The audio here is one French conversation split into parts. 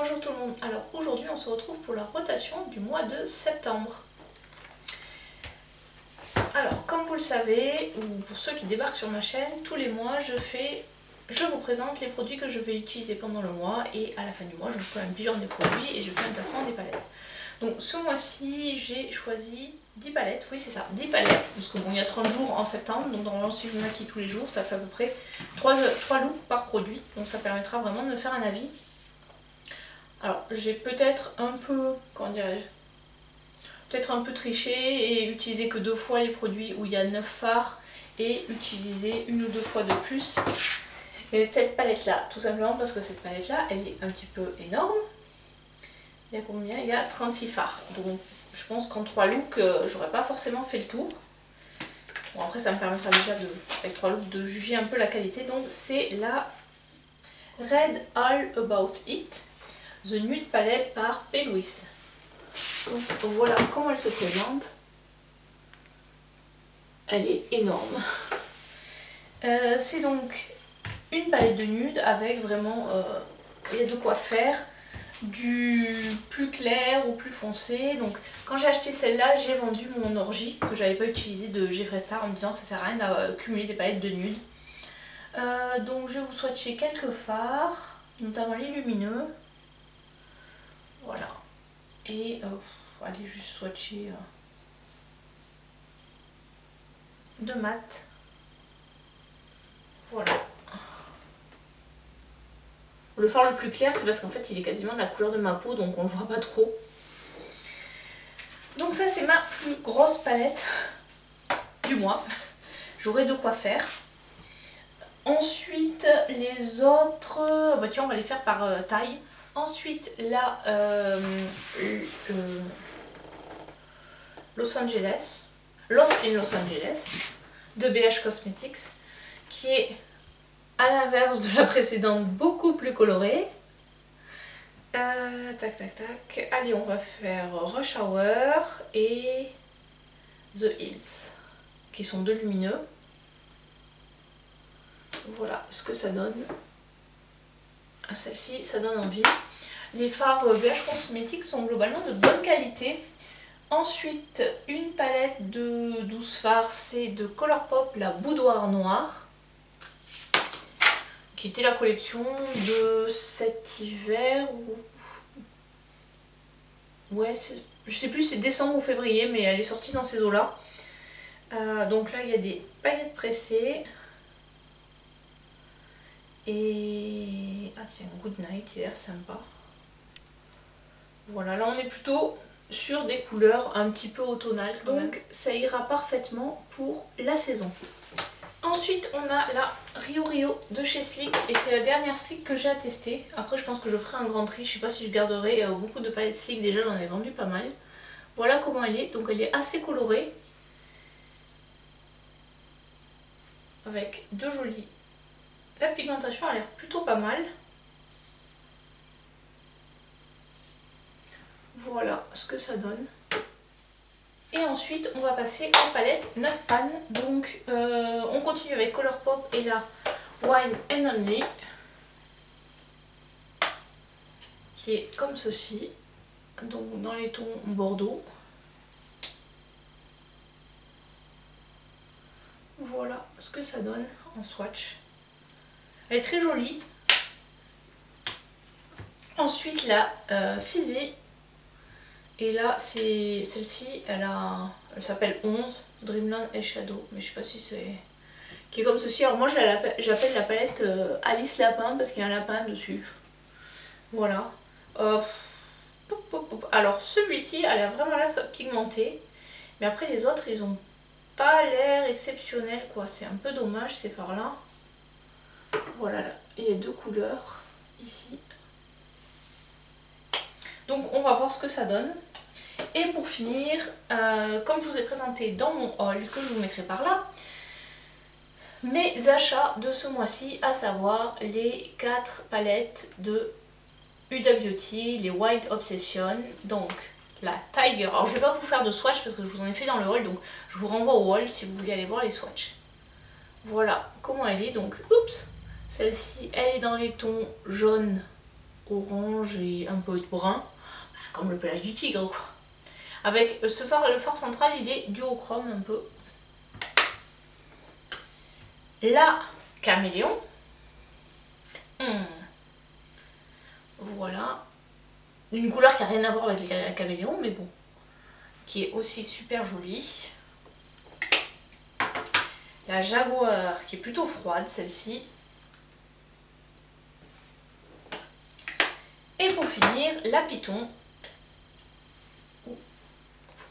Bonjour tout le monde, alors aujourd'hui on se retrouve pour la rotation du mois de septembre. Alors comme vous le savez, ou pour ceux qui débarquent sur ma chaîne, tous les mois je vous présente les produits que je vais utiliser pendant le mois et à la fin du mois je vous fais un bilan des produits et je fais un classement des palettes. Donc ce mois-ci j'ai choisi 10 palettes, oui c'est ça, 10 palettes, parce que bon il y a 30 jours en septembre, donc normalement si je me maquille tous les jours ça fait à peu près 3 looks par produit, donc ça permettra vraiment de me faire un avis. Alors j'ai peut-être un peu, comment dirais-je, peut-être un peu triché et utilisé que 2 fois les produits où il y a 9 fards et utiliser 1 ou 2 fois de plus et cette palette là, tout simplement parce que cette palette là elle est un petit peu énorme. Il y a combien? Il y a 36 fards, donc je pense qu'en 3 looks j'aurais pas forcément fait le tour. Bon après ça me permettra déjà avec 3 looks de juger un peu la qualité. Donc c'est la Read All About It The Nude Palette par P. Louise. Donc voilà comment elle se présente. Elle est énorme. C'est donc une palette de nude avec vraiment, il y a de quoi faire, du plus clair ou plus foncé. Donc quand j'ai acheté celle-là, j'ai vendu mon orgie que j'avais pas utilisé de Jeffree Star en me disant ça sert à rien d'accumuler des palettes de nude. Donc je vais vous swatcher quelques fards, notamment les lumineux. Voilà. Et allez juste swatcher de mat. Voilà. Le fard le plus clair c'est parce qu'en fait il est quasiment de la couleur de ma peau donc on le voit pas trop. Donc ça c'est ma plus grosse palette du mois. J'aurai de quoi faire. Ensuite les autres, bah tiens on va les faire par taille. Ensuite la Lost in Los Angeles de BH Cosmetics qui est à l'inverse de la précédente beaucoup plus colorée. Tac tac tac. Allez on va faire Rush Hour et The Hills qui sont deux lumineux. Voilà ce que ça donne. Celle-ci ça donne envie. Les fards BH Cosmetics sont globalement de bonne qualité. Ensuite une palette de 12 fards, c'est de Colourpop la Boudoir Noire qui était la collection de cet hiver ou... ouais je sais plus si c'est décembre ou février mais elle est sortie dans ces eaux là. Donc là il y a des paillettes pressées. Et... ah tiens, Good Night, il a l'air sympa. Voilà, là on est plutôt sur des couleurs un petit peu automnales quand même. Donc ça ira parfaitement pour la saison. Ensuite on a la Rio Rio de chez Sleek et c'est la dernière Sleek que j'ai à tester. Après je pense que je ferai un grand tri, je sais pas si je garderai beaucoup de palettes Sleek, déjà j'en ai vendu pas mal. Voilà comment elle est, donc elle est assez colorée. Avec deux jolies... La pigmentation a l'air plutôt pas mal. Voilà ce que ça donne. Et ensuite on va passer aux palettes 9 pannes. Donc on continue avec Colourpop et la Wine and Only qui est comme ceci. Donc dans les tons bordeaux. Voilà ce que ça donne en swatch. Elle est très jolie. Ensuite la Sizi. Et là c'est celle-ci, elle s'appelle 11 Dreamland Eyeshadow. Mais je sais pas si c'est... qui est comme ceci. Alors moi j'appelle la palette Alice Lapin parce qu'il y a un lapin dessus. Voilà. Alors celui-ci elle a vraiment l'air pigmenté. Mais après les autres ils ont pas l'air exceptionnels quoi. C'est un peu dommage ces fards là. Voilà, là. Il y a deux couleurs ici. Donc on va voir ce que ça donne. Et pour finir, comme je vous ai présenté dans mon haul, que je vous mettrai par là, mes achats de ce mois-ci, à savoir les 4 palettes de Huda Beauty, les Wild Obsession, donc la Tiger. Alors je vais pas vous faire de swatch parce que je vous en ai fait dans le haul, donc je vous renvoie au haul si vous voulez aller voir les swatchs. Voilà comment elle est, donc oups, celle-ci elle est dans les tons jaune orange et un peu de brun, comme le pelage du tigre quoi. Avec le phare central, il est duochrome un peu. La caméléon. Voilà. Une couleur qui n'a rien à voir avec la caméléon, mais bon. Qui est aussi super jolie. La jaguar, qui est plutôt froide, celle-ci. Et pour finir, la python.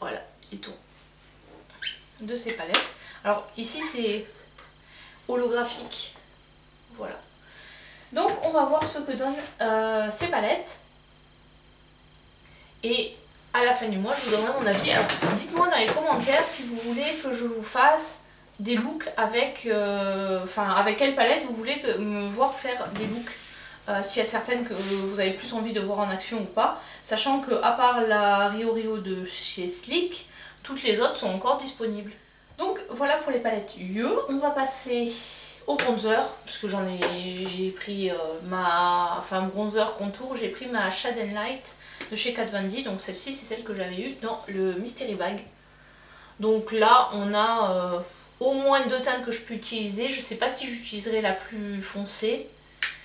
Voilà, les tons de ces palettes. Alors ici, c'est holographique. Voilà. Donc on va voir ce que donnent ces palettes. Et à la fin du mois, je vous donnerai mon avis. Alors dites-moi dans les commentaires si vous voulez que je vous fasse des looks avec... avec quelle palette vous voulez me voir faire des looks. S'il y a certaines que vous avez plus envie de voir en action ou pas. Sachant que à part la Rio Rio de chez Sleek, toutes les autres sont encore disponibles. Donc voilà pour les palettes UE. On va passer au bronzer, parce que j'ai pris mon bronzer contour, j'ai pris ma Shade and Light de chez Kat Von D. Donc celle-ci c'est celle que j'avais eue dans le Mystery Bag. Donc là on a au moins 2 teintes que je peux utiliser. Je sais pas si j'utiliserai la plus foncée,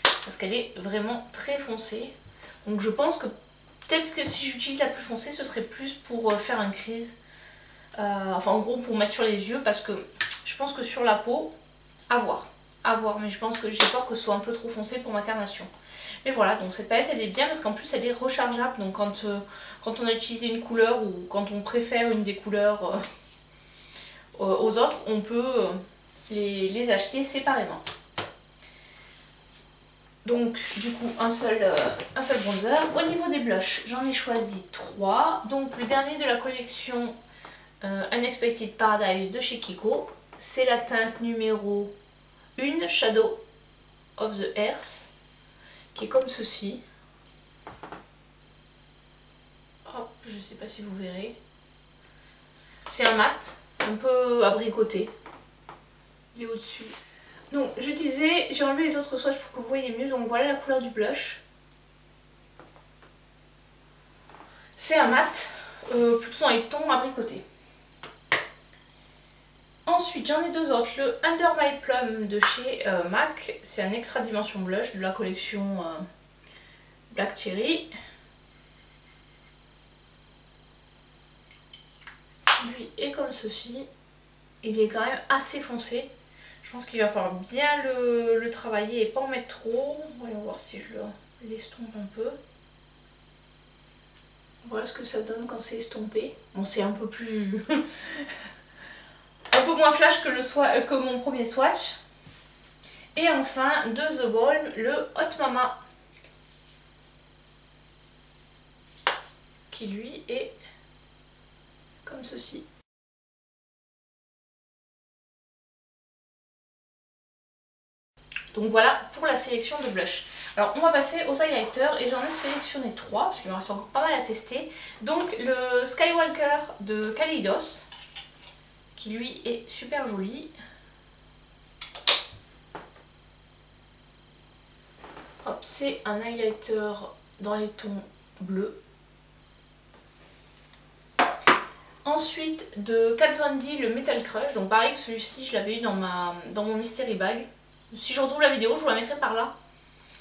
parce qu'elle est vraiment très foncée. Donc je pense que peut-être que si j'utilise la plus foncée, ce serait plus pour faire un crease. En gros pour mettre sur les yeux, parce que je pense que sur la peau, à voir, mais je pense que j'ai peur que ce soit un peu trop foncé pour ma carnation. Mais voilà, donc cette palette elle est bien parce qu'en plus elle est rechargeable, donc quand on a utilisé une couleur ou quand on préfère une des couleurs aux autres, on peut les acheter séparément. Donc du coup un seul bronzer. Au niveau des blushs, j'en ai choisi 3. Donc le dernier de la collection Unexpected Paradise de chez Kiko, c'est la teinte numéro 1, Shadow of the Earth, qui est comme ceci. Hop, je sais pas si vous verrez. C'est un mat, un peu abricoté. Il est au-dessus. Donc je disais, j'ai enlevé les autres swatchs pour que vous voyez mieux. Donc voilà la couleur du blush. C'est un mat, plutôt dans les tons abricotés. Ensuite j'en ai 2 autres. Le Under My Plum de chez MAC. C'est un extra dimension blush de la collection Black Cherry. Lui est comme ceci. Il est quand même assez foncé. Je pense qu'il va falloir bien le travailler et pas en mettre trop. Voyons voir si je l'estompe un peu. Voilà ce que ça donne quand c'est estompé. Bon, c'est un peu plus... un peu moins flash que mon premier swatch. Et enfin, de The Balm, le Hot Mama. Qui lui est comme ceci. Donc voilà pour la sélection de blush. Alors on va passer aux highlighters et j'en ai sélectionné 3 parce qu'il me reste encore pas mal à tester. Donc le Skywalker de Kaleidos, qui lui est super joli. Hop, c'est un highlighter dans les tons bleus. Ensuite de Kat Von D, le Metal Crush. Donc pareil que celui-ci, je l'avais eu dans mon Mystery Bag. Si je retrouve la vidéo, je vous la mettrai par là.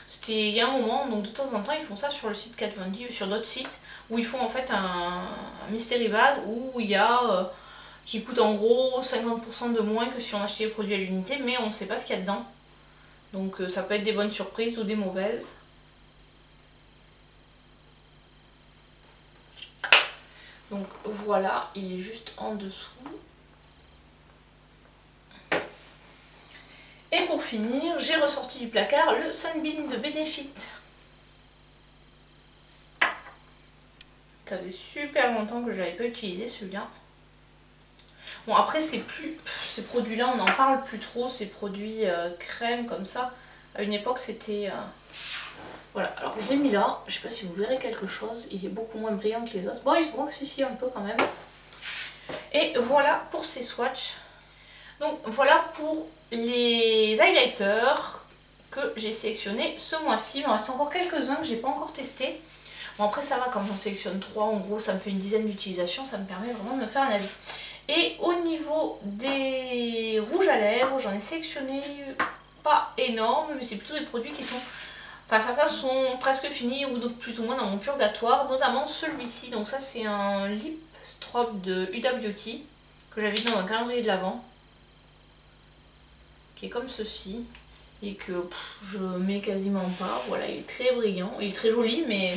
C'était il y a un moment, donc de temps en temps ils font ça sur le site Kat Von D ou sur d'autres sites où ils font en fait un Mystery Bag où il y a qui coûte en gros 50% de moins que si on achetait les produits à l'unité, mais on ne sait pas ce qu'il y a dedans. Donc ça peut être des bonnes surprises ou des mauvaises. Donc voilà, il est juste en dessous. Et pour finir, j'ai ressorti du placard le Sunbeam de Benefit. Ça faisait super longtemps que je n'avais pas utilisé celui-là. Bon après ces produits-là on n'en parle plus trop, ces produits crème comme ça. À une époque c'était... Voilà, alors je l'ai mis là, je sais pas si vous verrez quelque chose, il est beaucoup moins brillant que les autres. Bon il se voit que si un peu quand même. Et voilà pour ces swatchs. Donc voilà pour les highlighters que j'ai sélectionnés ce mois-ci. Il m'en reste encore quelques-uns que j'ai pas encore testés. Bon après ça va, quand j'en sélectionne 3, en gros ça me fait une dizaine d'utilisations, ça me permet vraiment de me faire un avis. Et au niveau des rouges à lèvres, j'en ai sélectionné pas énorme, mais c'est plutôt des produits qui sont... Enfin certains sont presque finis ou d'autres plus ou moins dans mon purgatoire, notamment celui-ci. Donc ça c'est un lip strobe de Huda Beauty que j'avais dans un calendrier de l'Avent, qui est comme ceci et que je mets quasiment pas. Voilà, il est très brillant, il est très joli, mais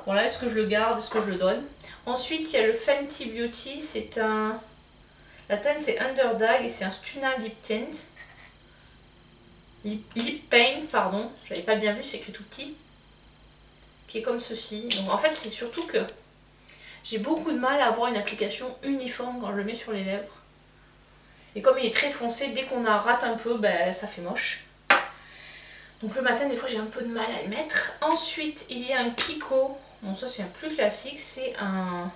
voilà, est-ce que je le garde, est-ce que je le donne? Ensuite il y a le Fenty Beauty, c'est un... La teinte c'est Underdag et c'est un Stunna Lip Tint. Lip Paint, pardon, j'avais pas bien vu, c'est écrit tout petit. Qui est comme ceci. Donc en fait c'est surtout que j'ai beaucoup de mal à avoir une application uniforme quand je le mets sur les lèvres. Et comme il est très foncé, dès qu'on rate un peu, ben, ça fait moche. Donc le matin, des fois, j'ai un peu de mal à le mettre. Ensuite, il y a un Kiko. Bon, ça, c'est un plus classique. C'est un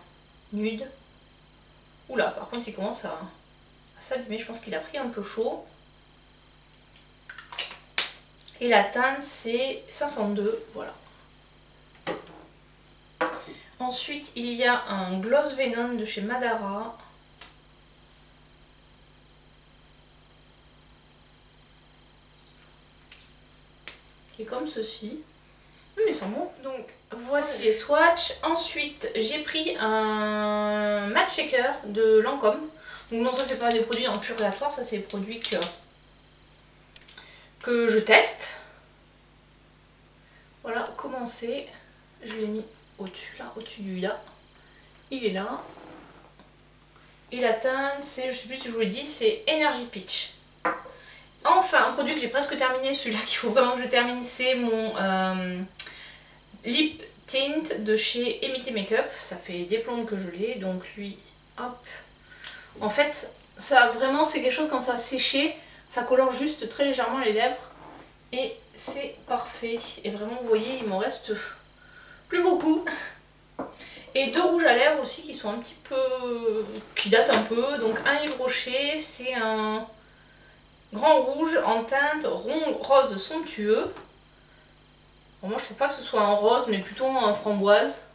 nude. Oula, par contre, il commence à s'abîmer. Je pense qu'il a pris un peu chaud. Et la teinte, c'est 502. Voilà. Ensuite, il y a un Gloss Venom de chez Madara. Comme ceci. Ils sont bons. Donc voici les swatchs. Ensuite j'ai pris un matte shaker de Lancôme. Donc non, ça c'est pas des produits en purgatoire, ça c'est des produits que je teste. Voilà comment c'est. Je l'ai mis au-dessus là, au-dessus du là. Il est là. Et la teinte c'est, je sais plus si je vous l'ai dit, c'est Energy Peach. Enfin, un produit que j'ai presque terminé, celui-là qu'il faut vraiment que je termine, c'est mon Lip Tint de chez Emity Makeup. Ça fait des plombes que je l'ai, donc lui, hop. En fait, ça vraiment, c'est quelque chose quand ça a séché, ça colore juste très légèrement les lèvres. Et c'est parfait. Et vraiment, vous voyez, il m'en reste plus beaucoup. Et deux rouges à lèvres aussi qui sont un petit peu... qui datent un peu. Donc un Yves Rocher, c'est un... Grand rouge en teinte rose somptueux. Bon, moi je trouve pas que ce soit un rose mais plutôt un framboise.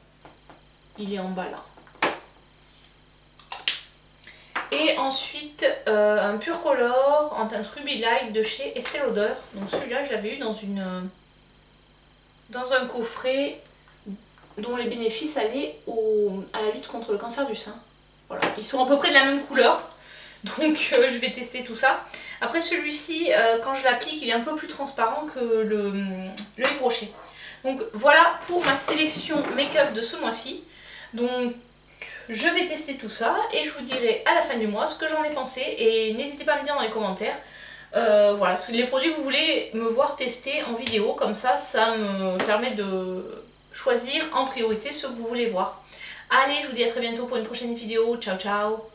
Il est en bas là. Et ensuite un pur color en teinte Ruby Light de chez Estée Lauder. Donc celui-là je l'avais eu dans un coffret dont les bénéfices allaient à la lutte contre le cancer du sein. Voilà, ils sont à peu près de la même couleur. Donc je vais tester tout ça. Après celui-ci, quand je l'applique, il est un peu plus transparent que le Yves Rocher. Donc voilà pour ma sélection make-up de ce mois-ci. Donc je vais tester tout ça et je vous dirai à la fin du mois ce que j'en ai pensé. Et n'hésitez pas à me dire dans les commentaires voilà, les produits que vous voulez me voir tester en vidéo. Comme ça, ça me permet de choisir en priorité ceux que vous voulez voir. Allez, je vous dis à très bientôt pour une prochaine vidéo. Ciao ciao!